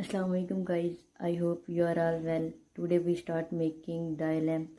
Assalamualaikum guys, I hope you are all well. Today we start making dye lamp.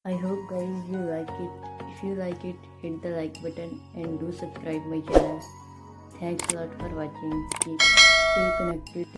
I hope guys you like it. If you like it, hit the like button and do subscribe my channel. Thanks a lot for watching. Stay connected.